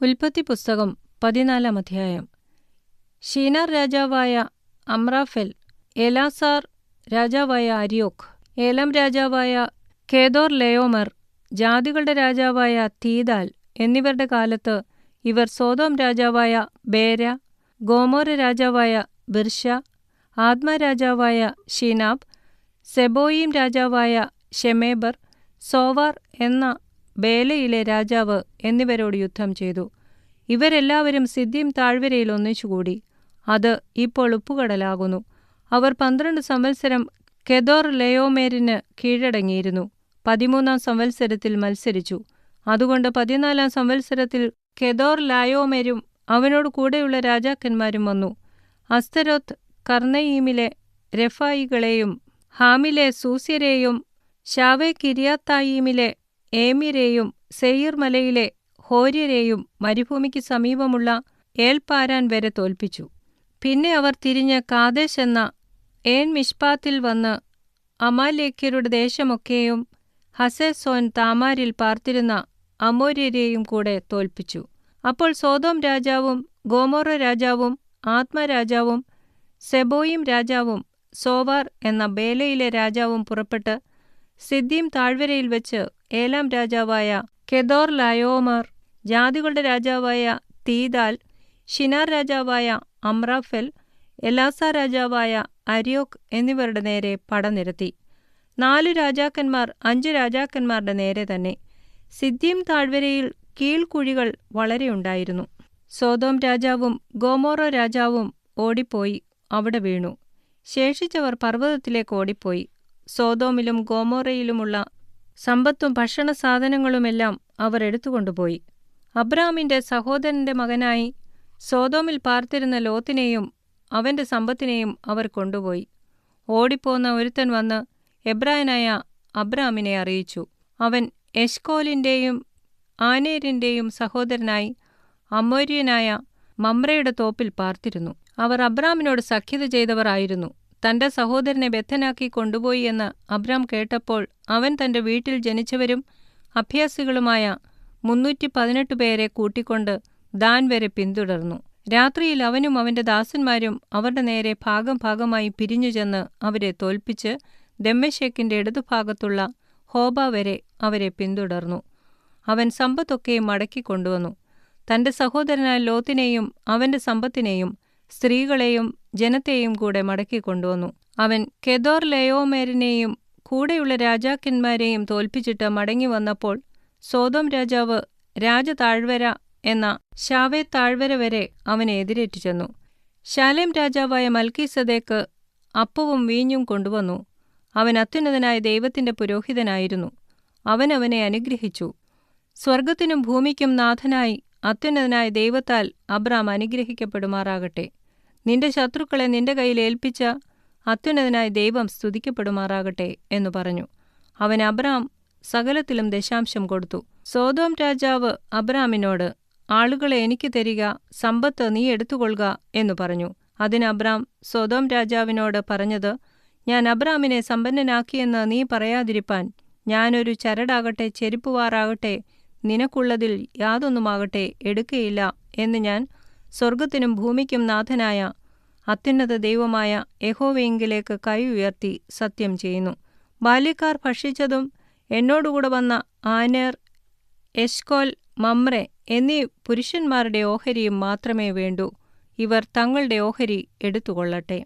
ഉൽപ്പത്തി പുസ്തകം 14 അധ്യായം. ശീനാർ രാജാവായ അമ്രാഫെൽ, എലാസാർ രാജാവായ അര്യോക്ക്, ഏലാം രാജാവായ കേദോർലയോമർ, ജാതികളുടെ രാജാവായ തീദാൽ എന്നിവരുടെ കാലത്ത് ഇവർ സോദോം രാജാവായ ബേര, ഗോമോര രാജാവായ ബിർശ, ആദ്മ രാജാവായ ശിനാബ്, സെബോയീം രാജാവായ ശെമേബർ, സോവാർ എന്ന ബേലയിലെ രാജാവ് എന്നിവരോട് യുദ്ധം ചെയ്തു. ഇവരെല്ലാവരും സിദ്ദീം താഴ്വരയിൽ ഒന്നിച്ചുകൂടി. അത് ഇപ്പോൾ ഉപ്പുകടലാകുന്നു. അവർ 12 സംവത്സരം കെദോർലയോമേരിന് കീഴടങ്ങിയിരുന്നു. 13-ാം സംവത്സരത്തിൽ മത്സരിച്ചു. അതുകൊണ്ട് 14-ാം സംവത്സരത്തിൽ കെദോർലായോമേരും അവനോട് കൂടെയുള്ള രാജാക്കന്മാരും വന്നു. അസ്തരോത്ത് കർന്നയീമിലെ രഫായികളെയും ഹാമിലെ സൂസ്യരെയും ശാവേ കിര്യാത്തായീമിലെ ഏമ്യരെയും സെയീർ മലയിലെ ഹോര്യരെയും മരുഭൂമിക്ക് സമീപമുള്ള ഏൽപാരാൻ വരെ തോൽപ്പിച്ചു. പിന്നെ അവർ തിരിഞ്ഞ് കാദേശ് എന്ന ഏൻ മിഷ്പാത്തിൽ വന്ന് അമാലേക്യരുടെ ദേശമൊക്കെയും ഹസേസോൻ താമാരിൽ പാർത്തിരുന്ന അമോര്യരെയും കൂടെ തോൽപ്പിച്ചു. അപ്പോൾ സോദോം രാജാവും ഗോമോറ രാജാവും ആദ്മ രാജാവും സെബോയീം രാജാവും സോവാർ എന്ന ബേലയിലെ രാജാവും പുറപ്പെട്ട് സിദ്ദീം താഴ്വരയിൽ വെച്ച് ഏലാം രാജാവായ കെദോർലയോമർ, ജാതികളുടെ രാജാവായ തീദാൽ, ശിനാർ രാജാവായ അമ്രാഫെൽ, എലാസാർ രാജാവായ അര്യോക്ക് എന്നിവരുടെ നേരെ പടനിരത്തി. 4 രാജാക്കന്മാർ 5 രാജാക്കന്മാരുടെ നേരെ തന്നെ. സിദ്ദീം താഴ്വരയിൽ കീഴ്ക്കുഴികൾ വളരെ ഉണ്ടായിരുന്നു. സോദോം രാജാവും ഗോമോറ രാജാവും ഓടിപ്പോയി അവിടെ വീണു. ശേഷിച്ചവർ പർവ്വതത്തിലേക്ക് ഓടിപ്പോയി. സോദോമിലും ഗോമോറയിലുമുള്ള സമ്പത്തും ഭക്ഷണസാധനങ്ങളുമെല്ലാം അവർ എടുത്തുകൊണ്ടുപോയി. അബ്രാമിന്റെ സഹോദരന്റെ മകനായി സോദോമിൽ പാർത്തിരുന്ന ലോത്തിനെയും അവന്റെ സമ്പത്തിനെയും അവർ കൊണ്ടുപോയി. ഓടിപ്പോന്ന ഒരുത്തൻ വന്ന് എബ്രായനായ അബ്രാമിനെ അറിയിച്ചു. അവൻ എശ്കോലിന്റെയും ആനേരിന്റെയും സഹോദരനായി അമോര്യനായ മമ്രയുടെ തോപ്പിൽ പാർത്തിരുന്നു. അവർ അബ്രാമിനോട് സഖ്യത ചെയ്തവർ ആയിരുന്നു. തന്റെ സഹോദരനെ ബദ്ധനാക്കി കൊണ്ടുപോയി എന്ന് അബ്രാം കേട്ടപ്പോൾ അവൻ തന്റെ വീട്ടിൽ ജനിച്ചവരും അഭ്യാസികളുമായ 318 പേരെ കൂട്ടിക്കൊണ്ട് ദാൻ വരെ പിന്തുടർന്നു. രാത്രിയിൽ അവനും അവന്റെ ദാസന്മാരും അവരുടെ നേരെ ഭാഗം ഭാഗമായി പിരിഞ്ഞു ചെന്ന് അവരെ തോൽപ്പിച്ച് ദമ്മേശെക്കിന്റെ ഇടതുഭാഗത്തുള്ള ഹോബ വരെ അവരെ പിന്തുടർന്നു. അവൻ സമ്പത്തൊക്കെയും മടക്കിക്കൊണ്ടുവന്നു. തന്റെ സഹോദരനായ ലോത്തിനെയും അവന്റെ സമ്പത്തിനെയും സ്ത്രീകളെയും ജനത്തെയും കൂടെ മടക്കിക്കൊണ്ടുവന്നു. അവൻ കെദോർലയോമേരിനെയും കൂടെയുള്ള രാജാക്കന്മാരെയും തോൽപ്പിച്ചിട്ട് മടങ്ങി വന്നപ്പോൾ സോദോം രാജാവ് രാജതാഴ്വര എന്ന ശാവേ താഴ്വര വരെ അവനെ എതിരേറ്റു ചെന്നു. ശാലേം രാജാവായ മൽക്കീസദേക്ക് അപ്പവും വീഞ്ഞും കൊണ്ടുവന്നു. അവൻ അത്യുന്നതനായ ദൈവത്തിന്റെ പുരോഹിതനായിരുന്നു. അവൻ അവനെ അനുഗ്രഹിച്ചു. സ്വർഗത്തിനും ഭൂമിക്കും നാഥനായി അത്യുന്നതനായ ദൈവത്താൽ അബ്രാം അനുഗ്രഹിക്കപ്പെടുമാറാകട്ടെ. നിന്റെ ശത്രുക്കളെ നിന്റെ കയ്യിൽ ഏൽപ്പിച്ച അത്യുന്നതനായ ദൈവം സ്തുതിക്കപ്പെടുമാറാകട്ടെ എന്നു പറഞ്ഞു. അവൻ അബ്രാം സകലത്തിലും ദശാംശം കൊടുത്തു. സോദോം രാജാവ് അബ്രാമിനോട്, ആളുകളെ എനിക്ക് തരിക, സമ്പത്ത് നീ എടുത്തുകൊള്ളുക എന്നു പറഞ്ഞു. അതിന് അബ്രാം സോദോം രാജാവിനോട് പറഞ്ഞത്, ഞാൻ അബ്രാമിനെ സമ്പന്നനാക്കിയെന്ന് നീ പറയാതിരിപ്പാൻ ഞാനൊരു ചരടാകട്ടെ ചെരിപ്പുവാറാകട്ടെ നിനക്കുള്ളതിൽ യാതൊന്നുമാകട്ടെ എടുക്കുകയില്ല എന്ന് ഞാൻ സ്വർഗത്തിനും ഭൂമിക്കും നാഥനായ അത്യുന്നത ദൈവമായ യഹോവയിങ്കലേക്ക് കൈ ഉയർത്തി സത്യം ചെയ്യുന്നു. ബാല്യക്കാർ ഭക്ഷിച്ചതും എന്നോടുകൂടെ വന്ന ആനേർ, എശ്കോൽ, മമ്രെ എന്നീ പുരുഷന്മാരുടെ ഓഹരിയും മാത്രമേ വേണ്ടൂ. ഇവർ തങ്ങളുടെ ഓഹരി എടുത്തുകൊള്ളട്ടെ.